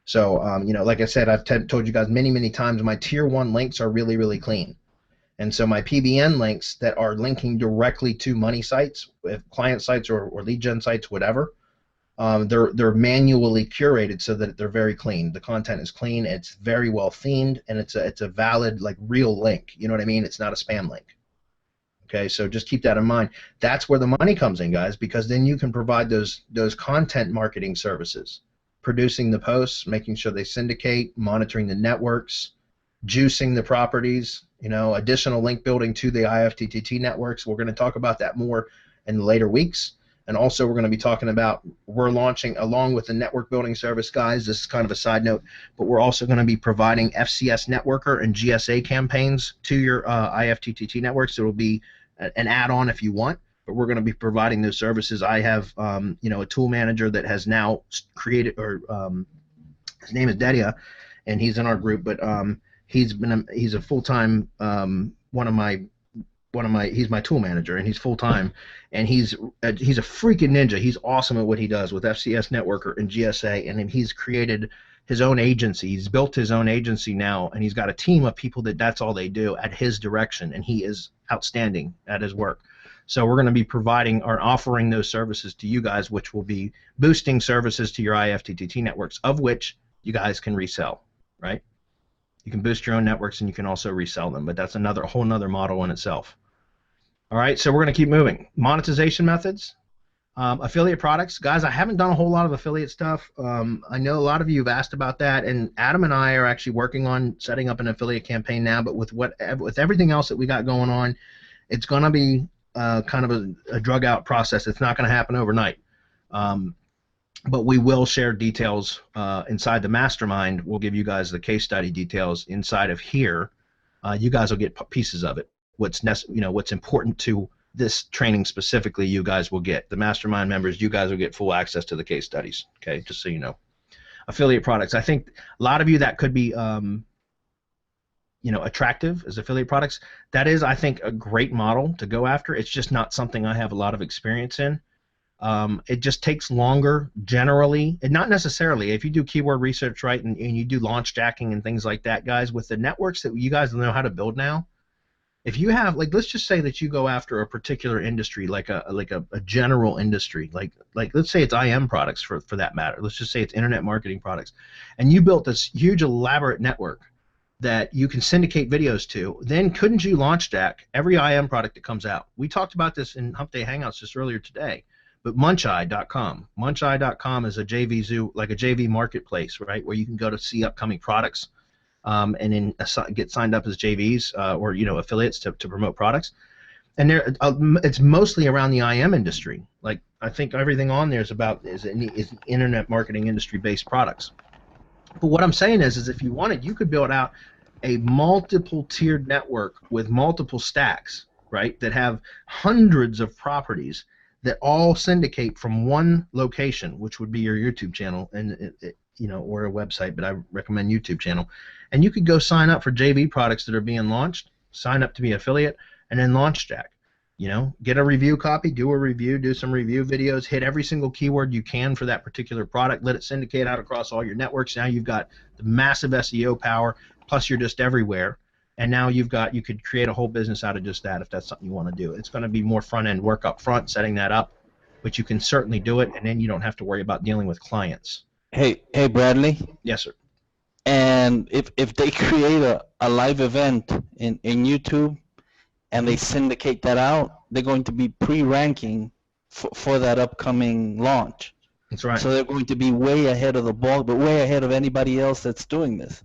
S2: So, like I said, I've told you guys many times, my tier 1 links are really, really clean. And so my PBN links that are linking directly to money sites, client sites or lead gen sites, whatever, they're manually curated so that they're very clean. The content is clean, it's very well themed, and it's a valid, like, real link. You know what I mean? It's not a spam link. Okay, so just keep that in mind. That's where the money comes in, guys, because then you can provide those content marketing services, producing the posts, making sure they syndicate, monitoring the networks, juicing the properties, additional link building to the IFTTT networks. We're going to talk about that more in the later weeks. And also we're going to be talking about, we're launching, along with the network building service, guys, this is kind of a side note, but we're also going to be providing FCS Networker and GSA campaigns to your IFTTT networks. So it'll be an add-on if you want, but we're going to be providing those services. I have a tool manager that has now created, or his name is Dedia, and he's in our group, but he's a full-time he's my tool manager, and he's full-time, and he's a freaking ninja. He's awesome at what he does with FCS Networker and GSA, and then he's created his own agency. He's built his own agency now, and he's got a team of people that's all they do at his direction, and he is outstanding at his work. So we're going to be providing or offering those services to you guys, which will be boosting services to your IFTTT networks, of which you guys can resell, right? You can boost your own networks, and you can also resell them, but that's a whole nother model in itself. All right, so we're going to keep moving. Monetization methods, affiliate products. Guys, I haven't done a whole lot of affiliate stuff. I know a lot of you have asked about that, and Adam and I are actually working on setting up an affiliate campaign now, but with everything else that we got going on, it's going to be kind of a drug-out process. It's not going to happen overnight. But we will share details inside the mastermind. We'll give you guys the case study details inside of here. You guys will get pieces of it. What's important to this training specifically, you guys will get. The mastermind members, you guys will get full access to the case studies. Okay, just so you know. Affiliate products. I think a lot of you, that could be attractive as affiliate products. That is, I think, a great model to go after. It's just not something I have a lot of experience in. It just takes longer generally, and not necessarily. If you do keyword research right, and you do launch jacking and things like that, guys, with the networks that you guys know how to build now, if you have, like, let's just say that you go after a particular industry, like a general industry, like let's say it's IM products for that matter. Let's just say it's internet marketing products, and you built this huge elaborate network that you can syndicate videos to. Then couldn't you launch jack every IM product that comes out? We talked about this in Hump Day Hangouts just earlier today. But Muncheye.com. Muncheye.com is a JV zoo, like a JV marketplace, right, where you can go to see upcoming products, and then get signed up as JVs or affiliates to promote products. And it's mostly around the IM industry. Like, I think everything on there is internet marketing industry based products. But what I'm saying is if you wanted, you could build out a multiple tiered network with multiple stacks, right, that have hundreds of properties that all syndicate from one location, which would be your YouTube channel, and or a website, but I recommend YouTube channel. And you could go sign up for JV products that are being launched, sign up to be affiliate, and then launch jack. Get a review copy, do a review, do some review videos, hit every single keyword you can for that particular product, let it syndicate out across all your networks. Now you've got the massive SEO power, plus you're just everywhere. And now you could create a whole business out of just that if that's something you want to do. It's going to be more front-end work up front, setting that up, but you can certainly do it, and then you don't have to worry about dealing with clients.
S4: Hey, Bradley.
S1: Yes, sir.
S4: And if they create a live event in YouTube and they syndicate that out, they're going to be pre-ranking for that upcoming launch.
S1: That's right.
S4: So they're going to be way ahead of the ball, but way ahead of anybody else that's doing this.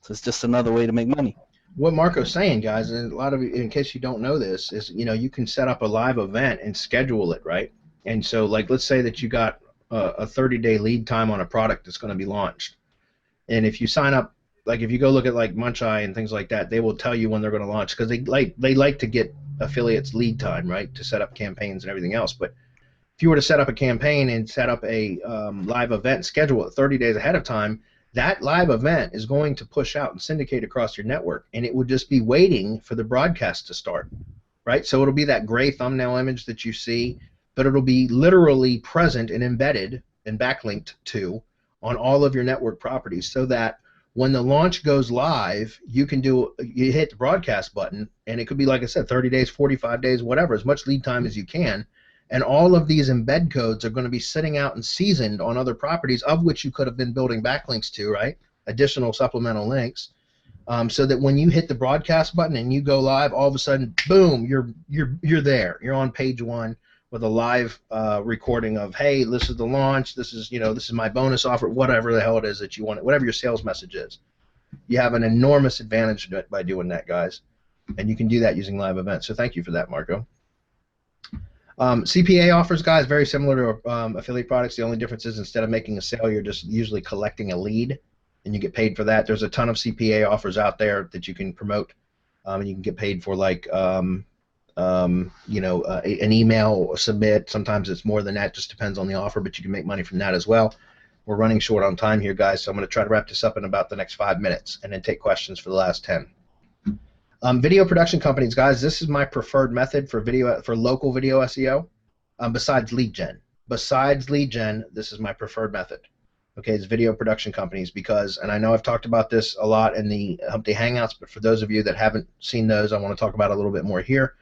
S4: So it's just another way to make money.
S2: What Marco's saying, guys, and a lot of you, in case you don't know this, is you can set up a live event and schedule it, right? And so, like, let's say that you got a 30-day lead time on a product that's going to be launched, and if you sign up, like if you go look at like Muncheye and things like that, they will tell you when they're going to launch, because they like to get affiliates lead time, right, to set up campaigns and everything else. But if you were to set up a campaign and set up a live event, schedule it 30 days ahead of time, that live event is going to push out and syndicate across your network, and it would just be waiting for the broadcast to start, right? So it'll be that gray thumbnail image that you see, but it'll be literally present and embedded and backlinked to on all of your network properties, so that when the launch goes live, you hit the broadcast button, and it could be, like I said, 30 days, 45 days, whatever, as much lead time as you can, And all of these embed codes are going to be sitting out and seasoned on other properties, of which you could have been building backlinks to, right? Additional supplemental links. So that when you hit the broadcast button and you go live, all of a sudden, boom, you're there. You're on page one with a live recording of, hey, this is the launch. This is my bonus offer, whatever the hell it is that you want, whatever your sales message is. You have an enormous advantage by doing that, guys, and you can do that using live events. So thank you for that, Marco. CPA offers, guys, very similar to affiliate products. The only difference is instead of making a sale, you're just usually collecting a lead, and you get paid for that. There's a ton of CPA offers out there that you can promote, and you can get paid for, like, an email submit. Sometimes it's more than that, just depends on the offer, but you can make money from that as well. We're running short on time here, guys, so I'm going to try to wrap this up in about the next 5 minutes and then take questions for the last 10. Video production companies, guys, this is my preferred method for local video SEO, besides lead gen. Besides lead gen, this is my preferred method. Okay, it's video production companies, because, and I know I've talked about this a lot in the Hump Day Hangouts, but for those of you that haven't seen those, I want to talk about it a little bit more here.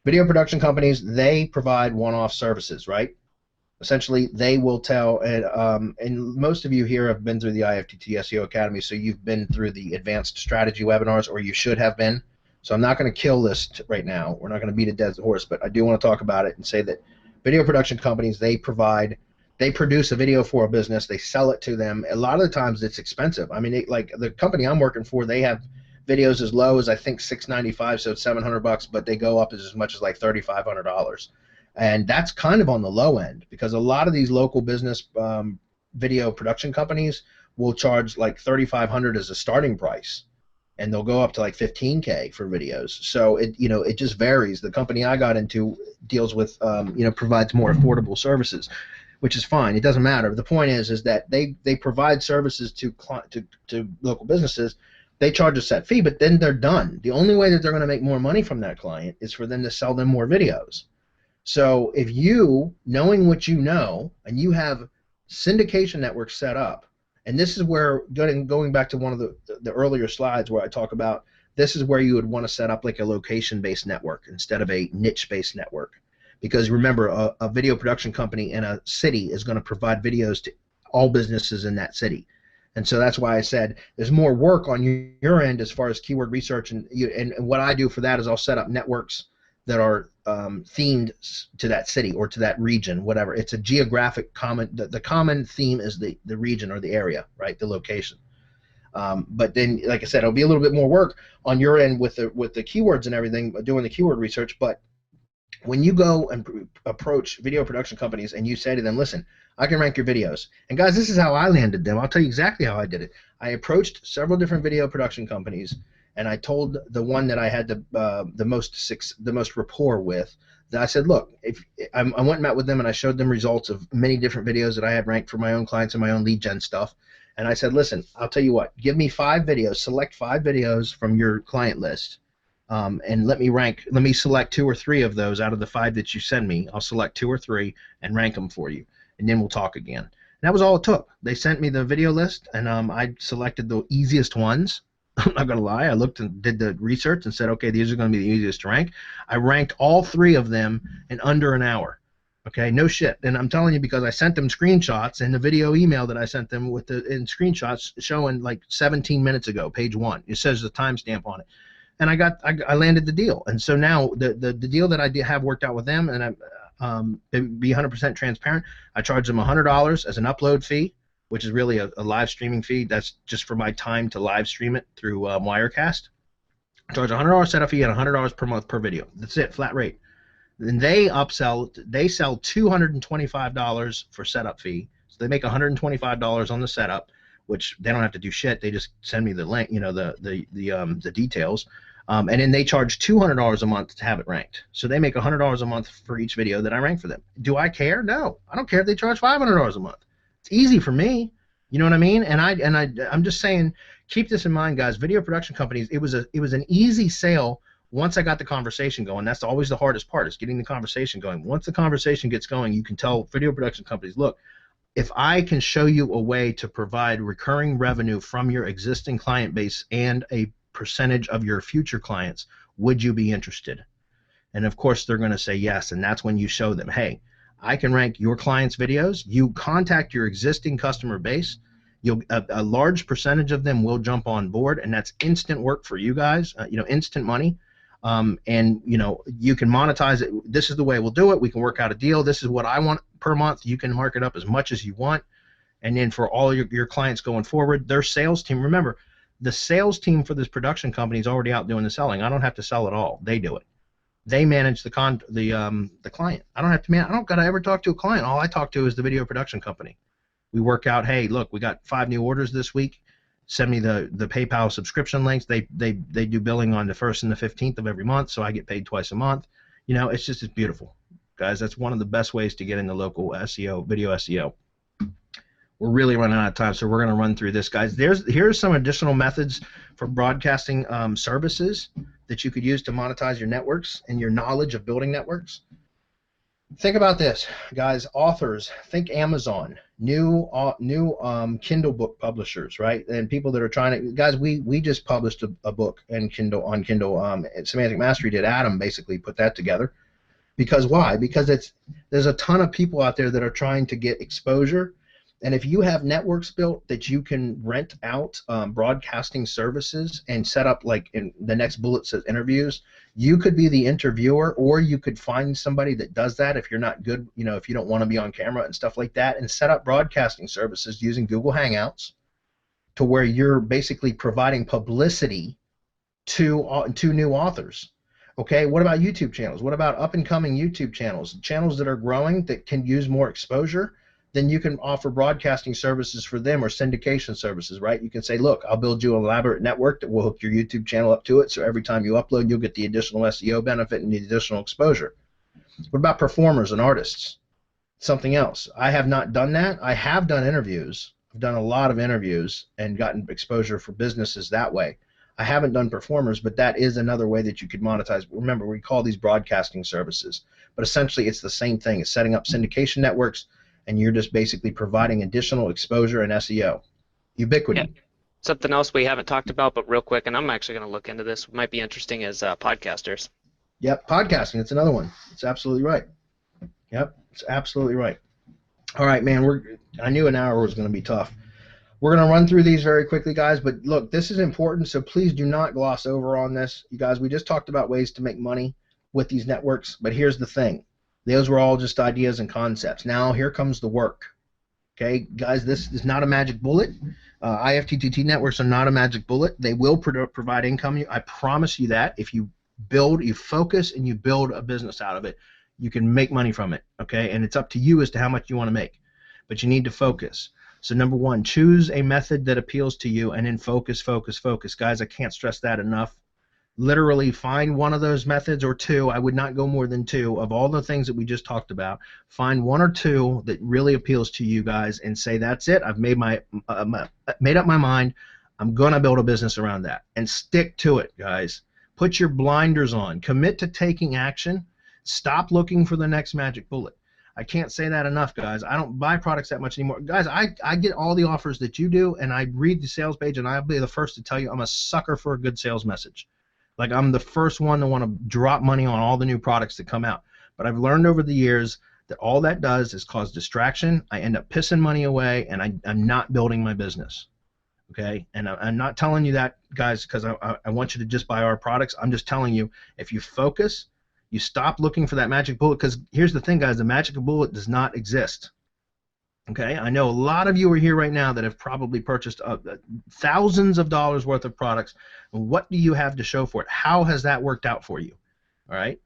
S2: Video production companies, they provide one-off services, right? Essentially, they will tell, and most of you here have been through the IFTTT SEO Academy, so you've been through the advanced strategy webinars, or you should have been. So I'm not going to kill this right now. We're not going to beat a dead horse, but I do want to talk about it and say that video production companies, they produce a video for a business, they sell it to them. A lot of the times it's expensive. I mean, like the company I'm working for, they have videos as low as, I think, $695, so it's $700, but they go up as much as like $3,500. And that's kind of on the low end, because a lot of these local business video production companies will charge like $3,500 as a starting price, and they'll go up to like $15K for videos. So it just varies. The company I got into deals with provides more affordable services, which is fine. It doesn't matter. The point is that they provide services to local businesses. They charge a set fee, but then they're done. The only way that they're going to make more money from that client is for them to sell them more videos. So if you, knowing what you know, and you have syndication networks set up, and this is where, going back to one of the earlier slides where I talk about, this is where you would want to set up like a location-based network instead of a niche-based network. Because remember, a video production company in a city is going to provide videos to all businesses in that city. And so that's why I said there's more work on your end as far as keyword research. And what I do for that is I'll set up networks that are themed to that city or to that region, whatever. It's a geographic common, the common theme is the region or the area, right, the location. But then, like I said, it'll be a little bit more work on your end with the keywords and everything, doing the keyword research. But when you go and approach video production companies and you say to them, listen, I can rank your videos. And guys, this is how I landed them. I'll tell you exactly how I did it. I approached several different video production companies, and I told the one that I had the most rapport with, that I said, look, if I went and met with them and I showed them results of many different videos that I had ranked for my own clients and my own lead gen stuff. And I said, listen, I'll tell you what, give me 5 videos, select 5 videos from your client list. And let me select 2 or 3 of those out of the 5 that you send me. I'll select 2 or 3 and rank them for you, and then we'll talk again. And that was all it took. They sent me the video list, and I selected the easiest ones. I'm not gonna lie. I looked and did the research and said, okay, these are going to be the easiest to rank. I ranked all 3 of them in under an hour. Okay, no shit. And I'm telling you, because I sent them screenshots in the video email that I sent them in screenshots showing like 17 minutes ago, page 1. It says the timestamp on it. And I landed the deal. And so now the deal that I have worked out with them, and to be 100% transparent, I charge them $100 as an upload fee, which is really a live streaming fee. That's just for my time to live stream it through Wirecast. I charge $100 setup fee and $100 per month per video. That's it, flat rate. Then they sell $225 for setup fee. So they make $125 on the setup, which they don't have to do shit. They just send me the link, the details. And then they charge $200 a month to have it ranked. So they make $100 a month for each video that I rank for them. Do I care? No. I don't care if they charge $500 a month. It's easy for me. You know what I mean? And I'm just saying, keep this in mind, guys. Video production companies, it was an easy sale once I got the conversation going. That's always the hardest part, is getting the conversation going. Once the conversation gets going, you can tell video production companies, look, if I can show you a way to provide recurring revenue from your existing client base and a percentage of your future clients, would you be interested? And of course, they're going to say yes. And that's when you show them, hey, I can rank your clients' videos. You contact your existing customer base. A large percentage of them will jump on board, and that's instant work for you guys. Instant money. And you can monetize it. This is the way we'll do it. We can work out a deal. This is what I want per month. You can mark it up as much as you want. And then for all your clients going forward, their sales team, remember, the sales team for this production company is already out doing the selling. I don't have to sell at all. They do it. They manage the client. I don't have to I don't got to ever talk to a client. All I talk to is the video production company. We work out, hey, look, we got 5 new orders this week. Send me the PayPal subscription links. They do billing on the 1st and the 15th of every month, so I get paid twice a month. It's beautiful. Guys, that's one of the best ways to get into local SEO, video SEO. We're really running out of time, so we're going to run through this, guys. Here's some additional methods for broadcasting services that you could use to monetize your networks and your knowledge of building networks. Think about this, guys. Authors, think Amazon, new Kindle book publishers, right? And people that are trying to, guys, we just published a book on Kindle. Semantic Mastery did. Adam basically put that together. Because why? Because there's a ton of people out there that are trying to get exposure. And if you have networks built that you can rent out broadcasting services and set up, like in the next bullet says interviews, you could be the interviewer, or you could find somebody that does that if you're not good, if you don't want to be on camera and stuff like that, and set up broadcasting services using Google Hangouts to where you're basically providing publicity to new authors. Okay, what about YouTube channels? What about up-and-coming YouTube channels that are growing that can use more exposure? Then you can offer broadcasting services for them, or syndication services, right? You can say, look, I'll build you an elaborate network that will hook your YouTube channel up to it, so every time you upload, you'll get the additional SEO benefit and the additional exposure. What about performers and artists? Something else. I have not done that. I have done interviews. I've done a lot of interviews and gotten exposure for businesses that way. I haven't done performers, but that is another way that you could monetize. Remember, we call these broadcasting services, but essentially it's the same thing. It's setting up syndication networks, and you're just basically providing additional exposure and SEO. Ubiquity.
S3: Yeah. Something else we haven't talked about, but real quick, and I'm actually going to look into this, might be interesting, is podcasters.
S2: Yep, podcasting. It's another one. It's absolutely right. Yep, it's absolutely right. All right, man. I knew an hour was going to be tough. We're going to run through these very quickly, guys. But look, this is important, so please do not gloss over on this. You guys, we just talked about ways to make money with these networks, but here's the thing. Those were all just ideas and concepts. Now here comes the work. Okay, guys, this is not a magic bullet. IFTTT networks are not a magic bullet. They will provide income. I promise you that. If you focus, and you build a business out of it, you can make money from it. Okay, and it's up to you as to how much you want to make. But you need to focus. So number one, choose a method that appeals to you, and then focus, focus, focus. Guys, I can't stress that enough. Literally find one of those methods, or 2. I would not go more than 2 of all the things that we just talked about. Find 1 or 2 that really appeals to you guys, and say, that's it. I've made up my mind. I'm going to build a business around that, and stick to it, guys. Put your blinders on. Commit to taking action. Stop looking for the next magic bullet. I can't say that enough, guys. I don't buy products that much anymore. Guys, I get all the offers that you do, and I read the sales page, and I'll be the first to tell you I'm a sucker for a good sales message. Like, I'm the first one to want to drop money on all the new products that come out. But I've learned over the years that all that does is cause distraction. I end up pissing money away, and I'm not building my business. Okay? And I'm not telling you that, guys, because I want you to just buy our products. I'm just telling you, if you focus, you stop looking for that magic bullet, because here's the thing, guys, the magic bullet does not exist. Okay, I know a lot of you are here right now that have probably purchased thousands of dollars worth of products. What do you have to show for it? How has that worked out for you? All right,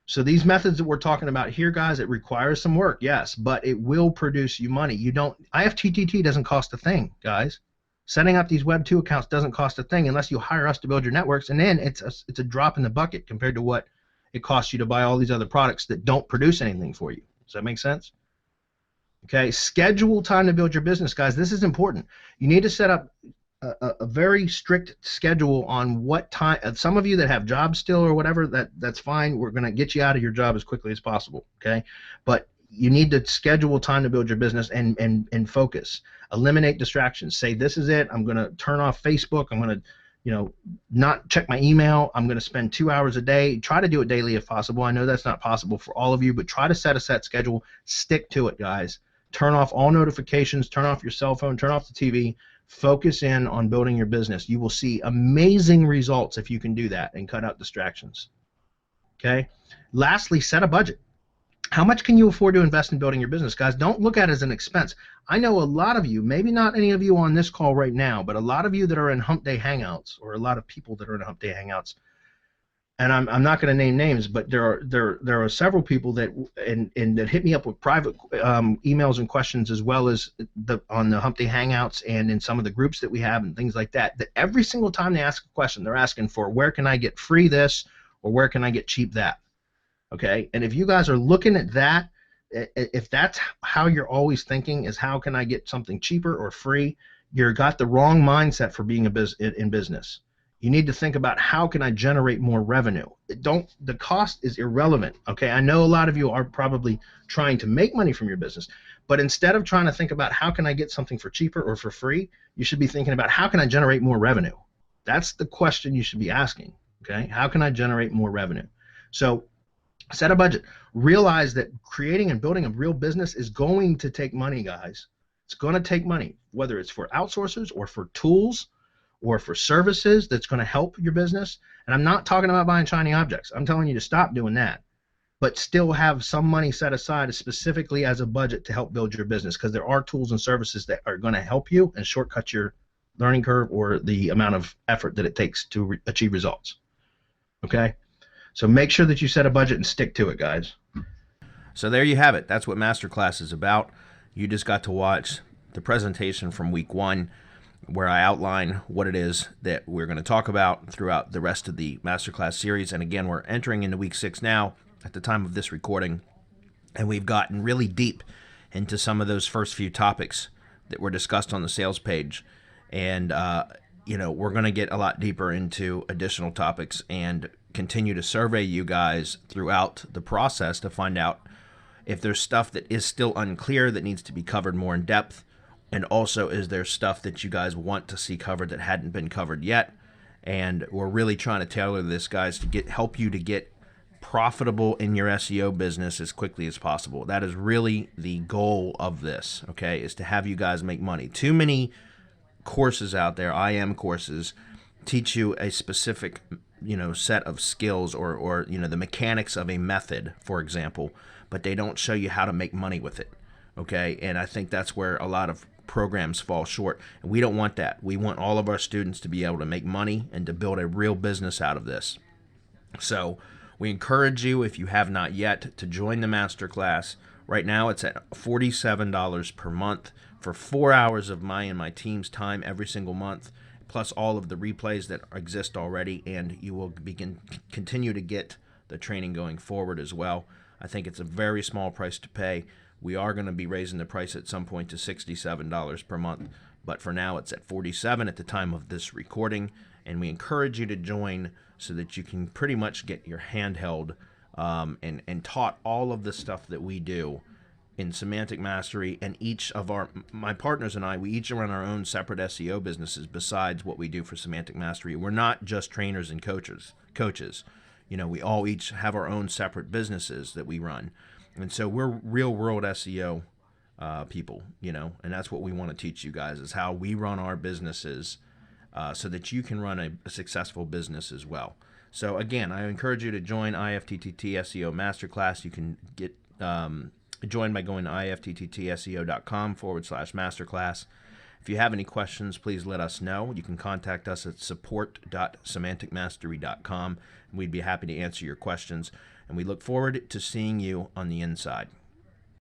S2: so these methods that we're talking about here, guys, it requires some work, yes, but it will produce you money. IFTTT doesn't cost a thing, guys. Setting up these Web 2 accounts doesn't cost a thing unless you hire us to build your networks, and then it's a drop in the bucket compared to what it costs you to buy all these other products that don't produce anything for you. Does that make sense? Okay, schedule time to build your business, guys. This is important. You need to set up a very strict schedule on what time. Some of you that have jobs still or whatever, that's fine. We're going to get you out of your job as quickly as possible, okay? But you need to schedule time to build your business and focus. Eliminate distractions. Say, this is it. I'm going to turn off Facebook. I'm going to not check my email. I'm going to spend 2 hours a day. Try to do it daily if possible. I know that's not possible for all of you, but try to set a set schedule. Stick to it, guys. Turn off all notifications. Turn off your cell phone. Turn off the TV. Focus in on building your business. You will see amazing results if you can do that and cut out distractions. Okay? Lastly, set a budget. How much can you afford to invest in building your business, guys? Don't look at it as an expense. I know a lot of you, maybe not any of you on this call right now, but a lot of you that are in Hump Day Hangouts, or a lot of people that are in Hump Day Hangouts, and I'm not going to name names, but there are several people that that hit me up with private emails and questions, as well as on the Hump Day Hangouts and in some of the groups that we have and things like that. That every single time they ask a question, they're asking for, where can I get free this, or where can I get cheap that? Okay, and if you guys are looking at that, if that's how you're always thinking, is how can I get something cheaper or free, you've got the wrong mindset for being in business. You need to think about, how can I generate more revenue? The cost is irrelevant. Okay, I know a lot of you are probably trying to make money from your business, but instead of trying to think about how can I get something for cheaper or for free, you should be thinking about, how can I generate more revenue? That's the question you should be asking. Okay, how can I generate more revenue? So set a budget. Realize that creating and building a real business is going to take money, guys. It's going to take money, whether it's for outsourcers or for tools or for services that's going to help your business. And I'm not talking about buying shiny objects. I'm telling you to stop doing that, but still have some money set aside specifically as a budget to help build your business, because there are tools and services that are going to help you and shortcut your learning curve or the amount of effort that it takes to achieve results. Okay? So make sure that you set a budget and stick to it, guys.
S1: So there you have it. That's what MasterClass is about. You just got to watch the presentation from week 1, where I outline what it is that we're going to talk about throughout the rest of the MasterClass series. And again, we're entering into week 6 now at the time of this recording, and we've gotten really deep into some of those first few topics that were discussed on the sales page. And, we're going to get a lot deeper into additional topics and continue to survey you guys throughout the process to find out if there's stuff that is still unclear that needs to be covered more in depth, and also is there stuff that you guys want to see covered that hadn't been covered yet. And we're really trying to tailor this, guys, to help you to get profitable in your SEO business as quickly as possible. That is really the goal of this, okay, is to have you guys make money. Too many courses out there, IM courses, teach you a specific set of skills or the mechanics of a method, for example, but they don't show you how to make money with it. Okay, and I think that's where a lot of programs fall short. And we don't want that. We want all of our students to be able to make money and to build a real business out of this. So we encourage you, if you have not yet, to join the MasterClass. Right now it's at $47 per month for 4 hours of my and my team's time every single month, plus all of the replays that exist already, and you will continue to get the training going forward as well. I think it's a very small price to pay. We are going to be raising the price at some point to $67 per month, but for now it's at $47 at the time of this recording, and we encourage you to join so that you can pretty much get your hand held and taught all of the stuff that we do in Semantic Mastery. And each of my partners and I, we each run our own separate SEO businesses besides what we do for Semantic Mastery. We're not just trainers and coaches. We all each have our own separate businesses that we run. And so we're real world SEO people, and that's what we want to teach you guys, is how we run our businesses so that you can run a successful business as well. So again, I encourage you to join IFTTT SEO Masterclass. You can get join by going to iftttseo.com/masterclass. If you have any questions, please let us know. You can contact us at support.semanticmastery.com, and we'd be happy to answer your questions. And we look forward to seeing you on the inside.